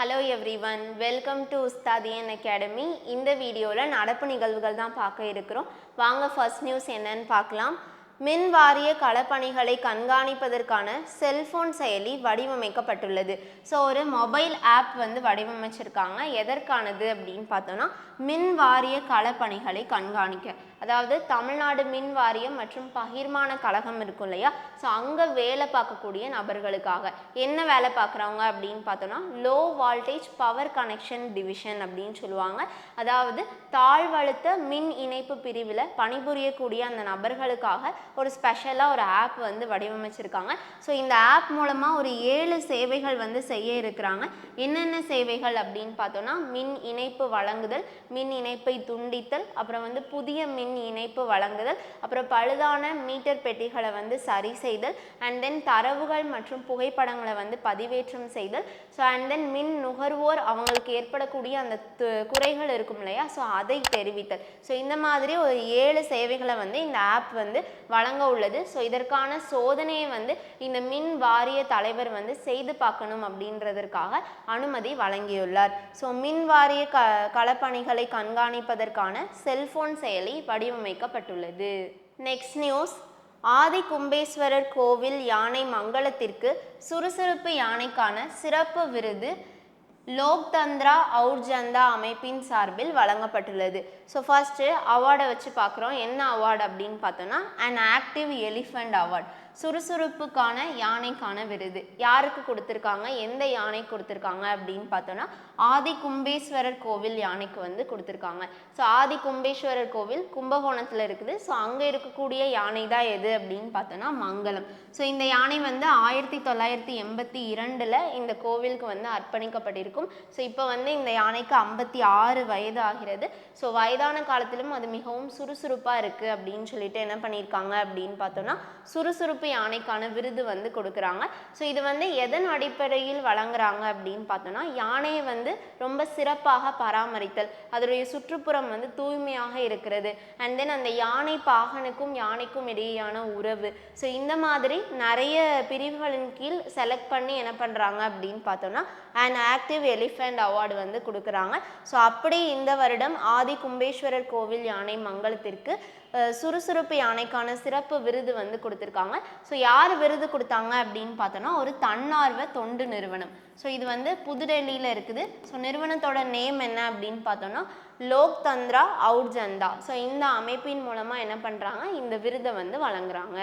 Hello everyone, welcome to Ustadian Academy. இந்த வீடியோல நடப்பு நிகழ்வுகள் தான் பார்க்க இருக்கிறோம். வாங்க ஃபர்ஸ்ட் நியூஸ் என்னன்னு பார்க்கலாம். மின் வாரிய களப்பணிகளை கண்காணிப்பதற்கான செல்போன் செயலி வடிவமைக்கப்பட்டுள்ளது. ஸோ ஒரு மொபைல் ஆப் வந்து வடிவமைச்சிருக்காங்க. எதற்கானது அப்படின்னு பார்த்தோம்னா மின் வாரிய களப்பணிகளை கண்காணிக்க. அதாவது தமிழ்நாடு மின் வாரியம் மற்றும் பகிர்மான கழகம் இருக்கும் இல்லையா, ஸோ அங்கே வேலை பார்க்கக்கூடிய நபர்களுக்காக என்ன வேலை பார்க்குறவங்க அப்படின்னு பார்த்தோன்னா low voltage power connection division அப்படின்னு சொல்லுவாங்க. அதாவது தாழ்வழுத்த மின் இணைப்பு பிரிவில் பணிபுரியக்கூடிய அந்த நபர்களுக்காக ஒரு ஸ்பெஷலாக ஒரு ஆப் வந்து வடிவமைச்சிருக்காங்க. ஸோ இந்த ஆப் மூலமாக ஒரு 7 சேவைகள் வந்து செய்ய இருக்கிறாங்க. என்னென்ன சேவைகள் அப்படின்னு பார்த்தோன்னா மின் இணைப்பு வழங்குதல், மின் இணைப்பை துண்டித்தல், அப்புறம் வந்து புதிய மின் இணைப்பு வழங்குதல், அப்புறம் பழுதான மீட்டர் பெட்டிகளை வந்து சரி செய்தல், அண்ட் தென் தரவுகள் மற்றும் புகைப்படங்களை வந்து பதிவேற்றம் செய்தல், ஸோ அண்ட் தென் மின் நுகர்வோர் அவங்களுக்கு ஏற்படக்கூடிய அந்த குறைகள் இருக்கும் இல்லையா, ஸோ அதை தெரிவித்தல். ஸோ இந்த மாதிரி ஒரு 7 சேவைகளை வந்து இந்த ஆப் வந்து வழங்க உள்ளது. ஸோ இதற்கான சோதனையை வந்து இந்த மின் வாரிய தலைவர் வந்து செய்து பார்க்கணும் அப்படின்றதற்காக அனுமதி வழங்கியுள்ளார். ஸோ மின் வாரிய களப்பணிகளை கண்காணிப்பதற்கான செல்போன் செயலி வடிவமைக்கப்பட்டுள்ளது. நெக்ஸ்ட் நியூஸ், ஆதி கும்பேஸ்வரர் கோவில் யானை மங்களத்திற்கு சுறுசுறுப்பு யானைக்கான சிறப்பு விருது லோக்தந்திரா அவுர்ஜந்தா அமைப்பின் சார்பில் வழங்கப்பட்டுள்ளது. ஸோ ஃபர்ஸ்ட் அவார்டை வச்சு பார்க்குறோம். என்ன அவார்டு அப்படின்னு பார்த்தோன்னா அன் ஆக்டிவ் எலிஃபண்ட் அவார்ட், சுறுசுறுப்புக்கான யானைக்கான விருது. யாருக்கு கொடுத்துருக்காங்க, எந்த யானை கொடுத்துருக்காங்க அப்படின்னு பார்த்தோன்னா ஆதி கும்பேஸ்வரர் கோவில் யானைக்கு வந்து கொடுத்துருக்காங்க. ஸோ ஆதி கும்பேஸ்வரர் கோவில் கும்பகோணத்தில் இருக்குது. ஸோ அங்கே இருக்கக்கூடிய யானை தான் எது அப்படின்னு பார்த்தோன்னா மங்களம். ஸோ இந்த யானை வந்து 1982 இந்த கோவிலுக்கு வந்து அர்ப்பணிக்கப்பட்டிருக்கும். ஸோ இப்போ வந்து இந்த யானைக்கு 56 வயது ஆகிறது. ஸோ வயதான காலத்திலும் அது மிகவும் சுறுசுறுப்பாக இருக்குது அப்படின்னு சொல்லிட்டு என்ன பண்ணியிருக்காங்க அப்படின்னு பார்த்தோன்னா சுறுசுறுப்பு யானைக்கான விருது வந்து கொடுக்குறாங்க. ஸோ இது வந்து எதன் அடிப்படையில் வழங்குறாங்க அப்படின்னு பார்த்தோன்னா யானையை வந்து ரொம்ப சிறப்பாக பராமரித்தல், அதனுடைய சுற்றுப்புறம் வந்து தூய்மையாக இருக்கிறது, அண்ட் தென் அந்த யானை பாகனுக்கும் யானைக்கும் இடையேயான உறவு. ஸோ இந்த மாதிரி நிறைய பிரிவுகளின் கீழ் செலக்ட் பண்ணி என்ன பண்ணுறாங்க அப்படின்னு பார்த்தோன்னா அண்ட் ஆக்டிவ் எலிஃபண்ட் அவார்டு வந்து கொடுக்குறாங்க. ஸோ அப்படி இந்த வருடம் ஆதி கும்பேஸ்வரர் கோவில் யானை மங்களத்திற்கு சுறுசுறுப்பு யானைக்கான சிறப்பு விருது வந்து கொடுத்துருக்காங்க. ஸோ யார் விருது கொடுத்தாங்க அப்படின்னு பார்த்தோன்னா ஒரு தன்னார்வ தொண்டு நிறுவனம். ஸோ இது வந்து புதுடெல்லியில் இருக்குது. ஸோ நிறுவனத்தோட நேம் என்ன அப்படின்னு பார்த்தோன்னா லோக்தந்திரா அவுர்ஜந்தா. ஸோ இந்த அமைப்பின் மூலமாக என்ன பண்ணுறாங்க, இந்த விருதை வந்து வழங்குறாங்க.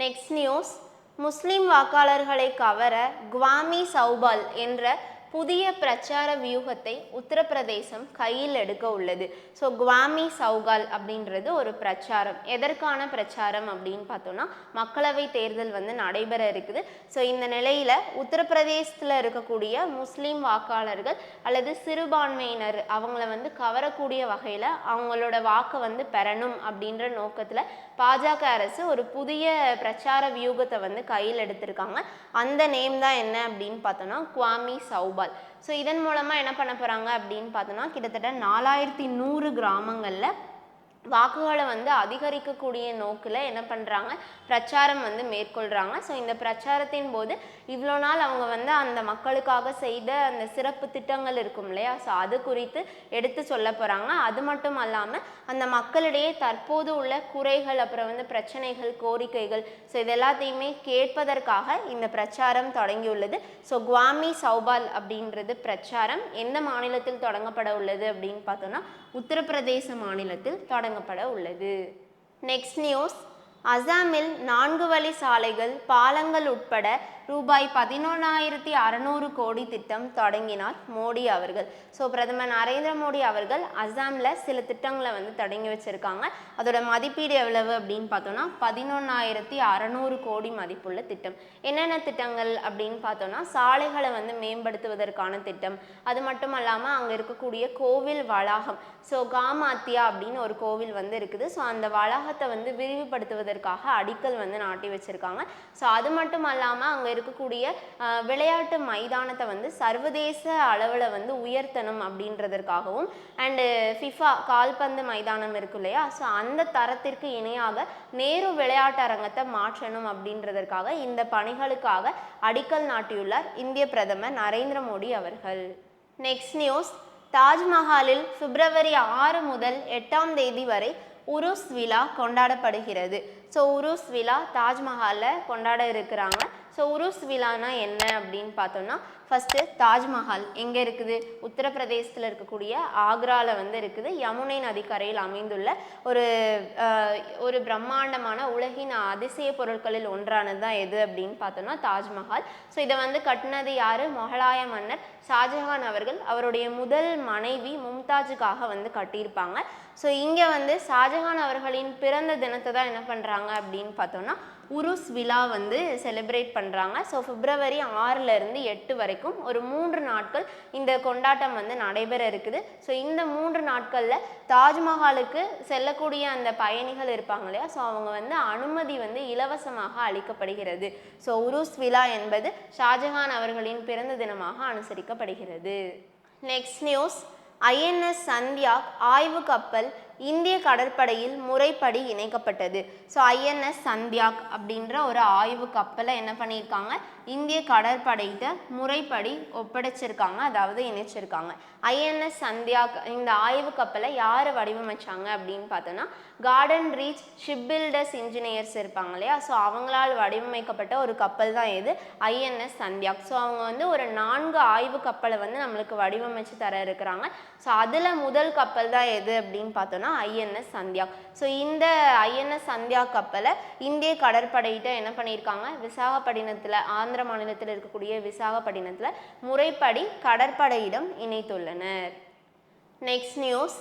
நெக்ஸ்ட் நியூஸ், முஸ்லிம் வாக்காளர்களை கவர குவாமி சௌபால் என்ற புதிய பிரச்சார வியூகத்தை உத்தரப்பிரதேசம் கையில் எடுக்க உள்ளது. ஸோ குவாமி சௌகால் அப்படின்றது ஒரு பிரச்சாரம். எதற்கான பிரச்சாரம் அப்படின்னு பார்த்தோன்னா மக்களவை தேர்தல் வந்து நடைபெற இருக்குது. ஸோ இந்த நிலையில் உத்தரப்பிரதேசத்தில் இருக்கக்கூடிய முஸ்லீம் வாக்காளர்கள் அல்லது சிறுபான்மையினர் அவங்கள வந்து கவரக்கூடிய வகையில் அவங்களோட வாக்கை வந்து பெறணும் அப்படின்ற நோக்கத்தில் பாஜக அரசு ஒரு புதிய பிரச்சார வியூகத்தை வந்து கையில் எடுத்திருக்காங்க. அந்த நேம் தான் என்ன அப்படின்னு பார்த்தோன்னா குவாமி சௌபால். ஸோ இதன் மூலமாக என்ன பண்ண போகிறாங்க அப்படின்னு பார்த்தோன்னா கிட்டத்தட்ட 4100 கிராமங்களில் வாக்குகளை வந்து அதிகரிக்கக்கூடிய நோக்கில் என்ன பண்ணுறாங்க, பிரச்சாரம் வந்து மேற்கொள்கிறாங்க. ஸோ இந்த பிரச்சாரத்தின் போது இவ்வளோ நாள் அவங்க வந்து அந்த மக்களுக்காக செய்த அந்த சிறப்பு திட்டங்கள் இருக்கும் இல்லையா, ஸோ அது குறித்து எடுத்து சொல்ல போகிறாங்க. அது மட்டும் அல்லாமல் அந்த மக்களிடையே தற்போது உள்ள குறைகள், அப்புறம் வந்து பிரச்சனைகள், கோரிக்கைகள், ஸோ இது எல்லாத்தையுமே கேட்பதற்காக இந்த பிரச்சாரம் தொடங்கியுள்ளது. ஸோ குவாமி சௌபால் அப்படின்றது பிரச்சாரம் எந்த மாநிலத்தில் தொடங்கப்பட உள்ளது அப்படின்னு பார்த்தோன்னா உத்தரப்பிரதேச மாநிலத்தில் தொடங்கப்பட உள்ளது. நெக்ஸ்ட் நியூஸ், அசாமில் 4 வழி சாலைகள், பாலங்கள் உட்பட ரூபாய் 11,600 கோடி திட்டம் தொடங்கினார் மோடி அவர்கள். ஸோ பிரதமர் நரேந்திர மோடி அவர்கள் அசாமில் சில திட்டங்களை வந்து தொடங்கி வச்சுருக்காங்க. அதோட மதிப்பீடு எவ்வளவு அப்படின்னு பார்த்தோன்னா 11,600 கோடி மதிப்புள்ள திட்டம். என்னென்ன திட்டங்கள் அப்படின்னு பார்த்தோன்னா சாலைகளை வந்து மேம்படுத்துவதற்கான திட்டம், அது மட்டும் இல்லாமல் அங்கே இருக்கக்கூடிய கோவில் வளாகம், ஸோ காமாத்தியா அப்படின்னு ஒரு கோவில் வந்து இருக்குது. ஸோ அந்த வளாகத்தை வந்து விரிவுபடுத்துவதற்காக அடிக்கல் வந்து நாட்டி வச்சுருக்காங்க. ஸோ அது மட்டும் இல்லாமல் அங்கே இருக்கக்கூடிய விளையாட்டு மைதானத்தை வந்து சர்வதேச அளவில் வந்து உயர்த்தணும் அப்படின்றதற்காகவும் அண்டு ஃபிஃபா கால்பந்து மைதானம் இருக்கு இல்லையா, ஸோ அந்த தரத்திற்கு இணையாக நேரு விளையாட்டு அரங்கத்தை மாற்றணும் அப்படின்றதற்காக இந்த பணிகளுக்காக அடிக்கல் நாட்டியுள்ளார் இந்திய பிரதமர் நரேந்திர மோடி அவர்கள். நெக்ஸ்ட் நியூஸ், தாஜ்மஹாலில் பிப்ரவரி 6 முதல் 8ஆம் தேதி வரை உருஸ் விழா கொண்டாடப்படுகிறது. ஸோ உருஸ் விழா தாஜ்மஹாலில் கொண்டாட இருக்கிறாங்க. ஸோ உருஸ் விழானா என்ன அப்படின்னு பார்த்தோம்னா, ஃபஸ்ட்டு தாஜ்மஹால் எங்கே இருக்குது? உத்தரப்பிரதேசத்தில் இருக்கக்கூடிய ஆக்ராவில் வந்து இருக்குது. யமுனை நதிக்கரையில் அமைந்துள்ள ஒரு பிரம்மாண்டமான உலகின் அதிசய பொருட்களில் ஒன்றானது தான் எது அப்படின்னு பார்த்தோம்னா தாஜ்மஹால். ஸோ இதை வந்து கட்டினது யார்? மொகலாய மன்னர் ஷாஜஹான் அவர்கள் அவருடைய முதல் மனைவி மும்தாஜுக்காக வந்து கட்டியிருப்பாங்க. ஸோ இங்கே வந்து ஷாஜஹான் அவர்களின் பிறந்த தினத்தை தான் என்ன பண்ணுறாங்க அப்படின்னு பார்த்தோம்னா உருஸ் விழா வந்து செலிப்ரேட் பண்ணுறாங்க. ஸோ பிப்ரவரி 6லேருந்து 8 வரைக்கும் ஒரு 3 நாட்கள் இந்த கொண்டாட்டம் வந்து நடைபெற இருக்குது. ஸோ இந்த 3 நாட்களில் தாஜ்மஹாலுக்கு செல்லக்கூடிய அந்த பயணிகள் இருப்பாங்க இல்லையா, ஸோ அவங்க வந்து அனுமதி வந்து இலவசமாக அளிக்கப்படுகிறது. ஸோ உருஸ் விழா என்பது ஷாஜஹான் அவர்களின் பிறந்த தினமாக அனுசரிக்கப்படுகிறது. நெக்ஸ்ட் நியூஸ், INS சந்தியாக் ஆய்வு கப்பல் இந்திய கடற்படையில் முறைப்படி இணைக்கப்பட்டது. ஸோ INS சந்தியாக் அப்படின்ற ஒரு ஆய்வு கப்பலை என்ன பண்ணியிருக்காங்க? இந்திய கடற்படையிட்ட முறைப்படி ஒப்படைச்சிருக்காங்க, அதாவது இணைச்சிருக்காங்க. INS சந்தியாக் இந்த ஆய்வு கப்பலை யார் வடிவமைச்சாங்க அப்படின்னு பார்த்தோன்னா Garden Reach Ship Builders engineers இருப்பாங்க இல்லையா, ஸோ அவங்களால் வடிவமைக்கப்பட்ட ஒரு கப்பல் தான் இது INS சந்தியாக். ஸோ அவங்க வந்து ஒரு 4 ஆய்வு கப்பலை வந்து நம்மளுக்கு வடிவமைச்சு தர இருக்கிறாங்க. ஸோ அதில் முதல் கப்பல் தான் எது அப்படின்னு பார்த்தோன்னா INS சந்தியாக். ஸோ இந்த INS சந்தியாக் கப்பலை இந்திய கடற்படையிட்ட என்ன பண்ணியிருக்காங்க? விசாகப்பட்டினத்தில், ஆந்திர மாநிலத்தில் இருக்கக்கூடிய விசாகப்பட்டினத்தில் முறைப்படி கடற்படையிடம் இணைத்துள்ளனர். நெக்ஸ்ட் நியூஸ்,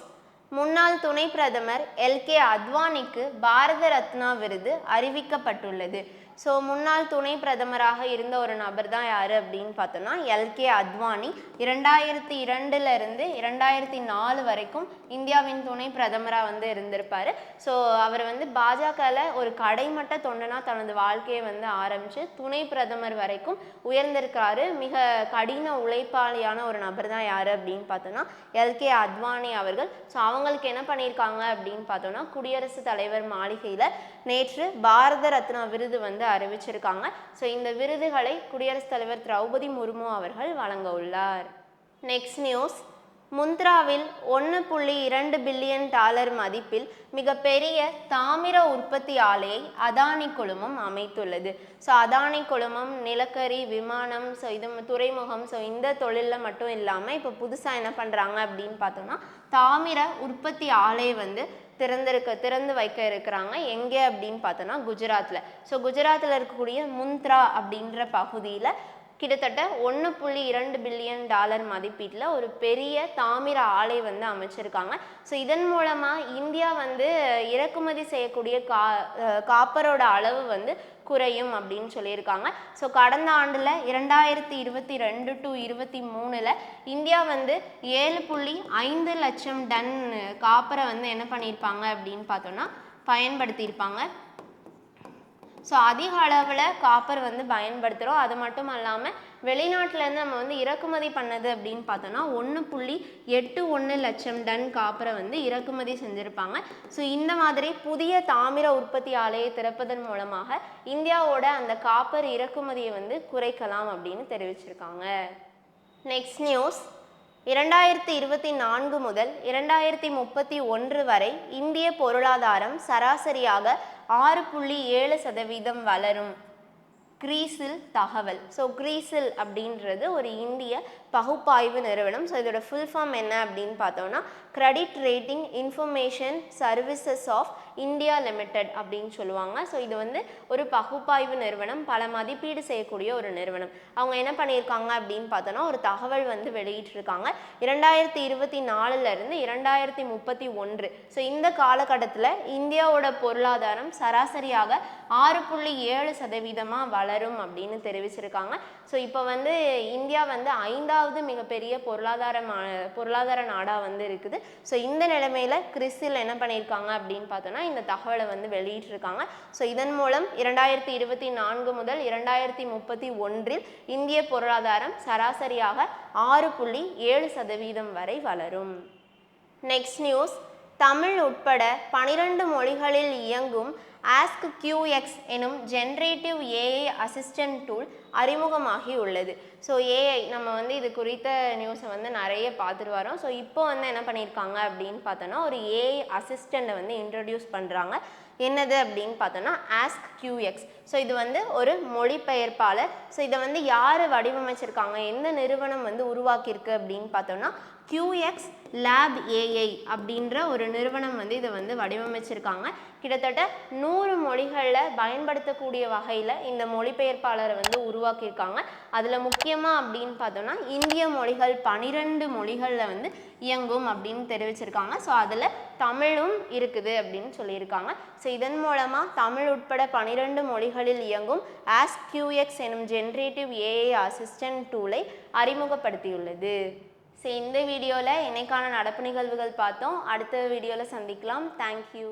முன்னாள் துணை பிரதமர் LK அத்வானிக்கு பாரத ரத்னா விருது அறிவிக்கப்பட்டுள்ளது. ஸோ முன்னாள் துணை பிரதமராக இருந்த ஒரு நபர் தான் யார் அப்படின்னு பார்த்தோன்னா LK அத்வானி. 2002லேருந்து 2004 வரைக்கும் இந்தியாவின் துணை பிரதமராக வந்து இருந்திருப்பார். ஸோ அவர் வந்து பாஜகவில் ஒரு கடைமட்ட தொண்டனா தனது வாழ்க்கையை வந்து ஆரம்பித்து துணை பிரதமர் வரைக்கும் உயர்ந்திருக்கிறாரு. மிக கடின உழைப்பாளியான ஒரு நபர் தான் யார் அப்படின்னு பார்த்தோன்னா LK அத்வானி அவர்கள். ஸோ அவங்களுக்கு என்ன பண்ணியிருக்காங்க அப்படின்னு பார்த்தோன்னா குடியரசுத் தலைவர் மாளிகையில் நேற்று பாரத ரத்னா விருது வந்து அறிவிச்சிருக்காங்க. ஸோ இந்த விருதுகளை குடியரசுத் தலைவர் திரௌபதி முர்மு அவர்கள் வழங்க உள்ளார். நெக்ஸ்ட் நியூஸ், முந்த்ராவில் $1.2 பில்லியன் மதிப்பில் மிகப்பெரிய தாமிர உற்பத்தி ஆலையை அதானி குழுமம் அமைத்துள்ளது. ஸோ அதானி குழுமம் நிலக்கரி, விமானம், ஸோ இது துறைமுகம், ஸோ இந்த தொழிலில் மட்டும் இல்லாமல் இப்போ புதுசாக என்ன பண்ணுறாங்க அப்படின்னு பார்த்தோம்னா தாமிர உற்பத்தி ஆலையை வந்து திறந்து வைக்க இருக்கிறாங்க. எங்கே அப்படின்னு பார்த்தோன்னா குஜராத்தில். ஸோ குஜராத்தில் இருக்கக்கூடிய முந்த்ரா அப்படின்ற பகுதியில் கிட்டத்தட்ட $1.2 பில்லியன் மதிப்பீட்டில் ஒரு பெரிய தாமிர ஆலை வந்து அமைச்சிருக்காங்க. ஸோ இதன் மூலமாக இந்தியா வந்து இறக்குமதி செய்யக்கூடிய காப்பரோட அளவு வந்து குறையும் அப்படின்னு சொல்லியிருக்காங்க. ஸோ கடந்த ஆண்டில் 2022 to 2023 இந்தியா வந்து 7.5 லட்சம் டன் காப்பரை வந்து என்ன பண்ணியிருப்பாங்க அப்படின்னு பார்த்தோன்னா பயன்படுத்தியிருப்பாங்க. ஸோ அதிக அளவில் காப்பர் வந்து பயன்படுத்துகிறோம். அது மட்டும் இல்லாமல் வெளிநாட்டிலேருந்து நம்ம வந்து இறக்குமதி பண்ணது அப்படின்னு பார்த்தோன்னா 1.81 லட்சம் டன் காப்பரை வந்து இறக்குமதி செஞ்சுருப்பாங்க. ஸோ இந்த மாதிரி புதிய தாமிர உற்பத்தி ஆலையை திறப்பதன் மூலமாக இந்தியாவோட அந்த காப்பர் இறக்குமதியை வந்து குறைக்கலாம் அப்படின்னு தெரிவிச்சிருக்காங்க. நெக்ஸ்ட் நியூஸ், 2024 முதல் 2031 வரை இந்திய பொருளாதாரம் சராசரியாக 6.7% வளரும். கிரீசில் தகவல். ஸோ கிரீசில் அப்படின்றது ஒரு இந்திய பகுப்பாய்வு நிறுவனம். ஸோ இதோட ஃபுல் ஃபார்ம் என்ன அப்படின்னு பார்த்தோம்னா Credit Rating Information Services of India Limited அப்படின்னு சொல்லுவாங்க. ஸோ இது வந்து ஒரு பகுப்பாய்வு நிறுவனம், பல மதிப்பீடு செய்யக்கூடிய ஒரு நிறுவனம். அவங்க என்ன பண்ணியிருக்காங்க அப்படின்னு பார்த்தோன்னா ஒரு தகவல் வந்து வெளியிட்டிருக்காங்க. 2024லேருந்து 2031 ஸோ இந்த காலகட்டத்தில் இந்தியாவோட பொருளாதாரம் சராசரியாக 6.7% வளரும் அப்படின்னு தெரிவிச்சிருக்காங்க. ஸோ இப்போ வந்து இந்தியா வந்து 5வது 4வது மிகப்பெரிய பொருளாதார நாடாக வந்து இருக்குது. ஸோ இந்த நிலைமையில் கிறிசில் என்ன பண்ணியிருக்காங்க அப்படின்னு பார்த்தோன்னா இந்த தகவலை வந்து வெளியிட்டிருக்காங்க. ஸோ இதன் மூலம் 2024 முதல் 2031 இந்திய பொருளாதாரம் சராசரியாக 6.7% வரை வளரும். நெக்ஸ்ட் நியூஸ், தமிழ் உட்பட 12 மொழிகளில் இயங்கும் ஆஸ்க் கியூஎக்ஸ் எனும் ஜென்ரேட்டிவ் ஏஐ அசிஸ்டன்ட் டூல் அறிமுகமாகி உள்ளது. ஸோ ஏஐ நம்ம வந்து இது குறித்த நியூஸை வந்து நிறைய பார்த்துட்டு வரோம். ஸோ இப்போ வந்து என்ன பண்ணியிருக்காங்க அப்படின்னு பார்த்தோன்னா ஒரு ஏஐ அசிஸ்டண்ட்டை வந்து இன்ட்ரடியூஸ் பண்ணுறாங்க. என்னது அப்படின்னு பார்த்தோன்னா ஆஸ்க் கியூஎக்ஸ். ஸோ இது வந்து ஒரு மொழிபெயர்ப்பாளர். ஸோ இதை வந்து யார் வடிவமைச்சிருக்காங்க, எந்த நிறுவனம் வந்து உருவாக்கியிருக்கு அப்படின்னு பார்த்தோன்னா QX லேப் ஏஐ அப்படின்ற ஒரு நிறுவனம் வந்து இதை வந்து வடிவமைச்சிருக்காங்க. கிட்டத்தட்ட 100 மொழிகளில் பயன்படுத்தக்கூடிய வகையில் இந்த மொழிபெயர்ப்பாளரை வந்து உருவாக்கியிருக்காங்க. அதில் முக்கியமாக அப்படின்னு பார்த்தோன்னா இந்திய மொழிகள் 12 மொழிகளில் வந்து இயங்கும் அப்படின்னு தெரிவிச்சிருக்காங்க. ஸோ அதில் தமிழும் இருக்குது அப்படின்னு சொல்லியிருக்காங்க. ஸோ இதன் மூலமாக தமிழ் உட்பட 12 மொழிகளில் இயங்கும் ஆஸ்க் கியூஎக்ஸ் எனும் ஜென்ரேட்டிவ் ஏஐ அசிஸ்டன்ட் டூலை அறிமுகப்படுத்தியுள்ளது. ஸோ இந்த வீடியோவில் இன்னைக்கான நடப்பு நிகழ்வுகள் பார்த்தோம். அடுத்த வீடியோவில் சந்திக்கலாம். தேங்க்யூ.